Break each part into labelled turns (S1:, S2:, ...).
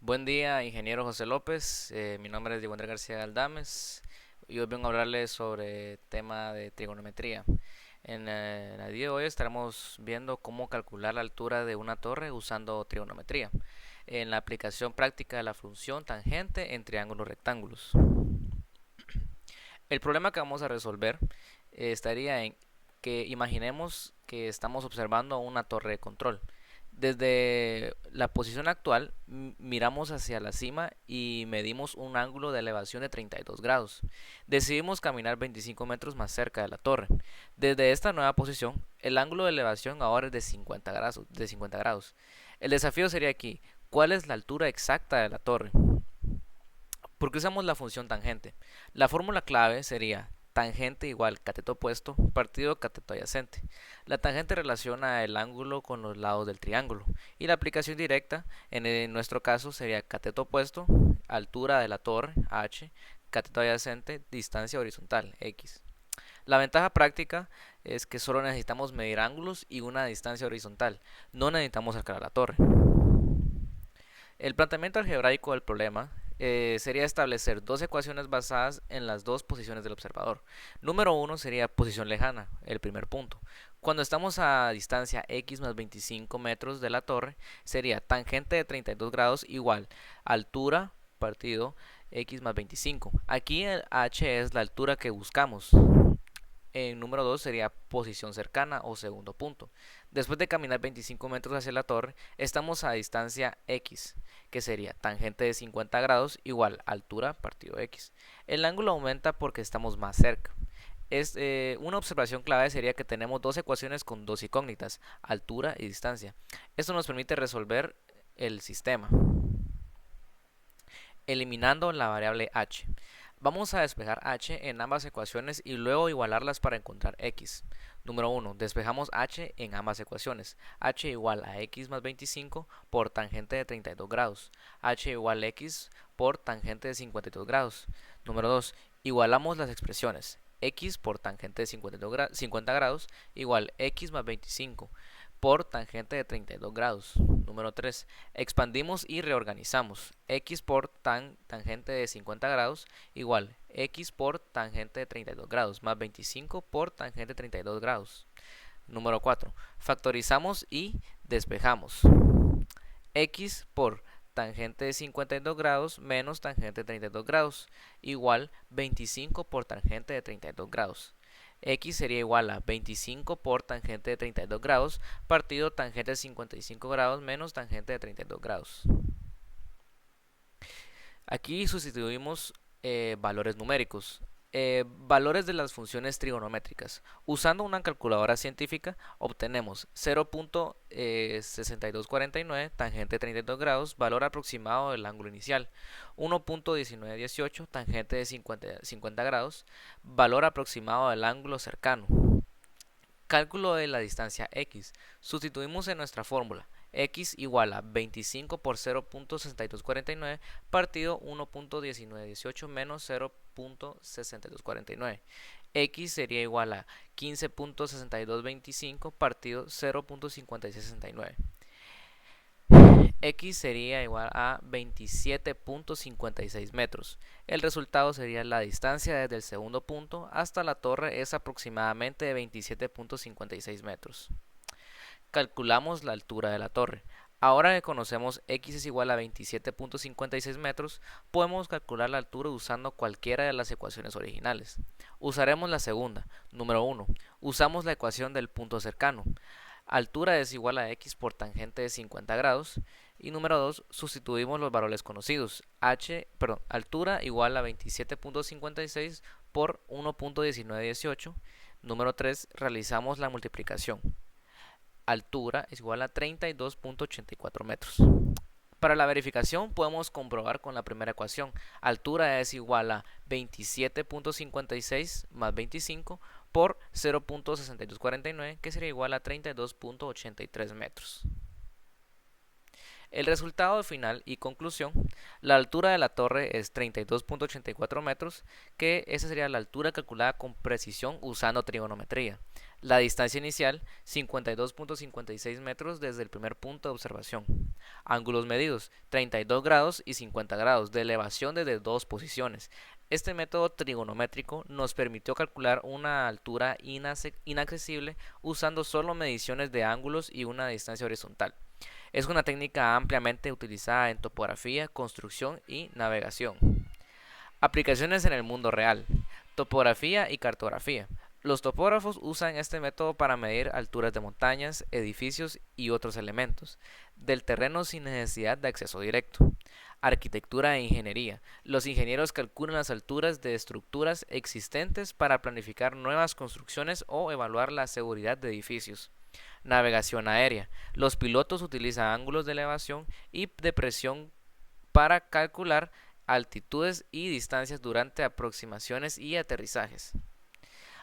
S1: Buen día, ingeniero José López. Mi nombre es Diego Andrés García Galdames y hoy vengo a hablarles sobre tema de trigonometría. En el día de hoy estaremos viendo cómo calcular la altura de una torre usando trigonometría en la aplicación práctica de la función tangente en triángulos rectángulos. El problema que vamos a resolver estaría en que imaginemos que estamos observando una torre de control. Desde la posición actual miramos hacia la cima y medimos un ángulo de elevación de 32 grados. Decidimos caminar 25 metros más cerca de la torre. Desde esta nueva posición, el ángulo de elevación ahora es de 50 grados. El desafío sería aquí, ¿cuál es la altura exacta de la torre? ¿Por qué usamos la función tangente? La fórmula clave sería tangente igual cateto opuesto partido cateto adyacente. La tangente relaciona el ángulo con los lados del triángulo y la aplicación directa en nuestro caso sería cateto opuesto, altura de la torre h, cateto adyacente, distancia horizontal x. La ventaja práctica es que solo necesitamos medir ángulos y una distancia horizontal, no necesitamos sacar la torre. El planteamiento algebraico del problema sería establecer dos ecuaciones basadas en las dos posiciones del observador. Número uno sería posición lejana, el primer punto. Cuando estamos a distancia x más 25 metros de la torre, sería tangente de 32 grados igual altura partido x más 25. Aquí el h es la altura que buscamos. En número 2 sería posición cercana o segundo punto. Después de caminar 25 metros hacia la torre, estamos a distancia x, que sería tangente de 50 grados igual altura partido x. El ángulo aumenta porque estamos más cerca. Una observación clave sería que tenemos dos ecuaciones con dos incógnitas, altura y distancia. Esto nos permite resolver el sistema, eliminando la variable h. Vamos a despejar h en ambas ecuaciones y luego igualarlas para encontrar x. Número 1. Despejamos h en ambas ecuaciones. H igual a x más 25 por tangente de 32 grados. H igual a x por tangente de 52 grados. Número 2. Igualamos las expresiones. X por tangente de 50 grados igual x más 25 por tangente de 32 grados. Número 3. Expandimos y reorganizamos. X por tangente de 50 grados igual x por tangente de 32 grados más 25 por tangente de 32 grados. Número 4. Factorizamos y despejamos. X por tangente de 52 grados menos tangente de 32 grados igual 25 por tangente de 32 grados. X sería igual a 25 por tangente de 32 grados partido tangente de 55 grados menos tangente de 32 grados. Aquí sustituimos valores numéricos. Valores de las funciones trigonométricas. Usando una calculadora científica obtenemos 0.6249 tangente de 32 grados, valor aproximado del ángulo inicial. 1.1918 tangente de 50 grados, valor aproximado del ángulo cercano. Cálculo de la distancia x. Sustituimos en nuestra fórmula. X igual a 25 por 0.6249 partido 1.1918 menos 0.6249. X sería igual a 15.6225 partido 0.5669. X sería igual a 27.56 metros. El resultado sería la distancia desde el segundo punto hasta la torre es aproximadamente de 27.56 metros. Calculamos la altura de la torre. Ahora que conocemos x es igual a 27.56 metros, podemos calcular la altura usando cualquiera de las ecuaciones originales. Usaremos la segunda. Número 1. Usamos la ecuación del punto cercano. Altura es igual a x por tangente de 50 grados. Y número 2, sustituimos los valores conocidos. Altura igual a 27.56 por 1.1918. Número 3, realizamos la multiplicación. Altura es igual a 32.84 metros. Para la verificación podemos comprobar con la primera ecuación. Altura es igual a 27.56 más 25 por 0.6249, que sería igual a 32.83 metros. El resultado final y conclusión, la altura de la torre es 32.84 metros, que esa sería la altura calculada con precisión usando trigonometría. La distancia inicial, 52.56 metros desde el primer punto de observación. Ángulos medidos, 32 grados y 50 grados de elevación desde dos posiciones. Este método trigonométrico nos permitió calcular una altura inaccesible usando solo mediciones de ángulos y una distancia horizontal. Es una técnica ampliamente utilizada en topografía, construcción y navegación. Aplicaciones en el mundo real. Topografía y cartografía. Los topógrafos usan este método para medir alturas de montañas, edificios y otros elementos del terreno sin necesidad de acceso directo. Arquitectura e ingeniería. Los ingenieros calculan las alturas de estructuras existentes para planificar nuevas construcciones o evaluar la seguridad de edificios. Navegación aérea. Los pilotos utilizan ángulos de elevación y de presión para calcular altitudes y distancias durante aproximaciones y aterrizajes.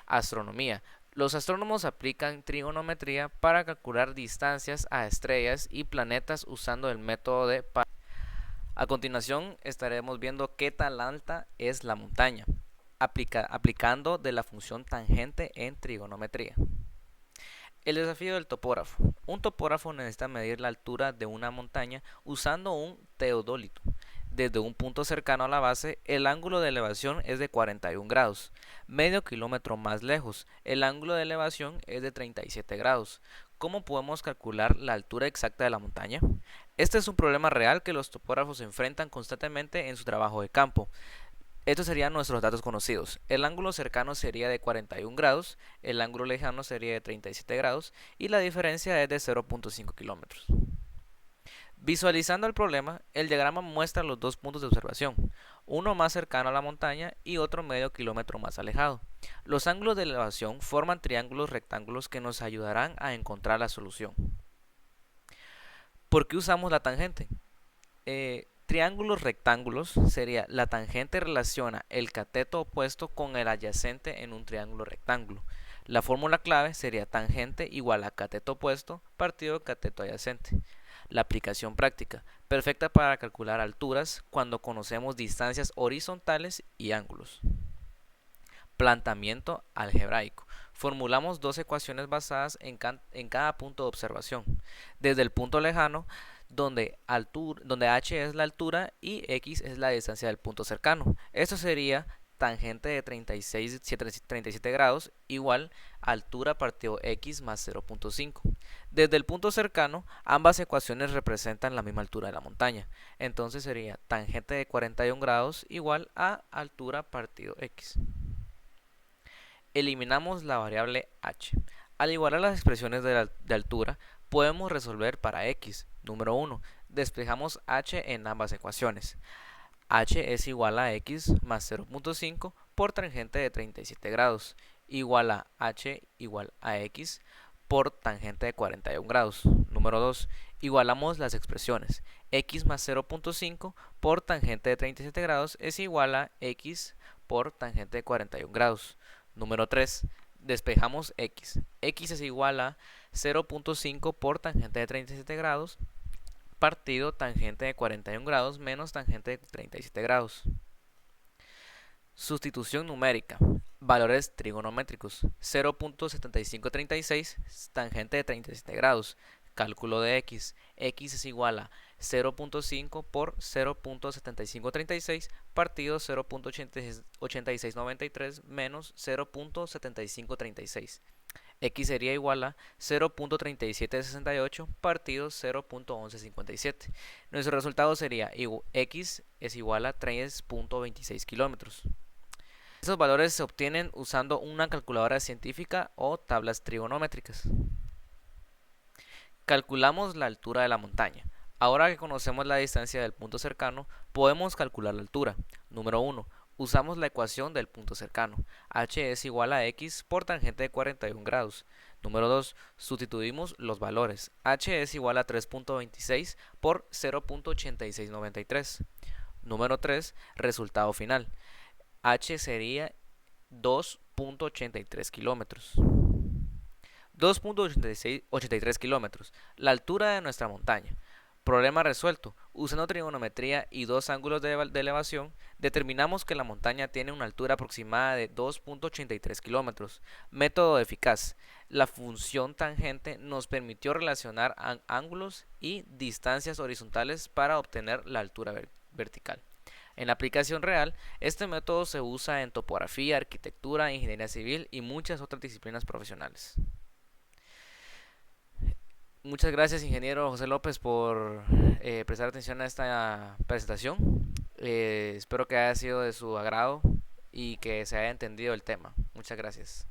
S1: Astronomía. Los astrónomos aplican trigonometría para calcular distancias a estrellas y planetas usando el método de Paralaje. A continuación estaremos viendo qué tan alta es la montaña, aplicando de la función tangente en trigonometría. El desafío del topógrafo. Un topógrafo necesita medir la altura de una montaña usando un teodolito. Desde un punto cercano a la base, el ángulo de elevación es de 41 grados. Medio kilómetro más lejos, el ángulo de elevación es de 37 grados. ¿Cómo podemos calcular la altura exacta de la montaña? Este es un problema real que los topógrafos enfrentan constantemente en su trabajo de campo. Estos serían nuestros datos conocidos. El ángulo cercano sería de 41 grados, el ángulo lejano sería de 37 grados y la diferencia es de 0.5 kilómetros. Visualizando el problema, el diagrama muestra los dos puntos de observación, uno más cercano a la montaña y otro medio kilómetro más alejado. Los ángulos de elevación forman triángulos rectángulos que nos ayudarán a encontrar la solución. ¿Por qué usamos la tangente? Triángulos rectángulos sería la tangente relaciona el cateto opuesto con el adyacente en un triángulo rectángulo. La fórmula clave sería tangente igual a cateto opuesto partido cateto adyacente. La aplicación práctica, perfecta para calcular alturas cuando conocemos distancias horizontales y ángulos. Planteamiento algebraico. Formulamos dos ecuaciones basadas en cada punto de observación. Desde el punto lejano, donde h es la altura y x es la distancia del punto cercano. Esto sería tangente de 37 grados igual altura partido x más 0.5. Desde el punto cercano, ambas ecuaciones representan la misma altura de la montaña. Entonces sería tangente de 41 grados igual a altura partido x. Eliminamos la variable h. Al igualar las expresiones de altura, podemos resolver para x. Número 1. Despejamos h en ambas ecuaciones. H es igual a x más 0.5 por tangente de 37 grados, igual a h igual a x por tangente de 41 grados. Número 2. Igualamos las expresiones. X más 0.5 por tangente de 37 grados es igual a x por tangente de 41 grados. Número 3. Despejamos x. X es igual a 0.5 por tangente de 37 grados partido tangente de 41 grados menos tangente de 37 grados. Sustitución numérica. Valores trigonométricos. 0.7536 tangente de 37 grados. Cálculo de x. X es igual a 0.5 por 0.7536 partido 0.8693 menos 0.7536. X sería igual a 0.3768 partido 0.1157. Nuestro resultado sería x es igual a 3.26 kilómetros. Estos valores se obtienen usando una calculadora científica o tablas trigonométricas. Calculamos la altura de la montaña. Ahora que conocemos la distancia del punto cercano, podemos calcular la altura. Número 1. Usamos la ecuación del punto cercano. H es igual a x por tangente de 41 grados. Número 2. Sustituimos los valores. H es igual a 3.26 por 0.8693. Número 3. Resultado final. H sería 2.83 kilómetros. 2.83 kilómetros. La altura de nuestra montaña. Problema resuelto. Usando trigonometría y dos ángulos de elevación, determinamos que la montaña tiene una altura aproximada de 2.83 kilómetros. Método eficaz. La función tangente nos permitió relacionar ángulos y distancias horizontales para obtener la altura vertical. En la aplicación real, este método se usa en topografía, arquitectura, ingeniería civil y muchas otras disciplinas profesionales. Muchas gracias, ingeniero José López, por prestar atención a esta presentación. Espero que haya sido de su agrado y que se haya entendido el tema. Muchas gracias.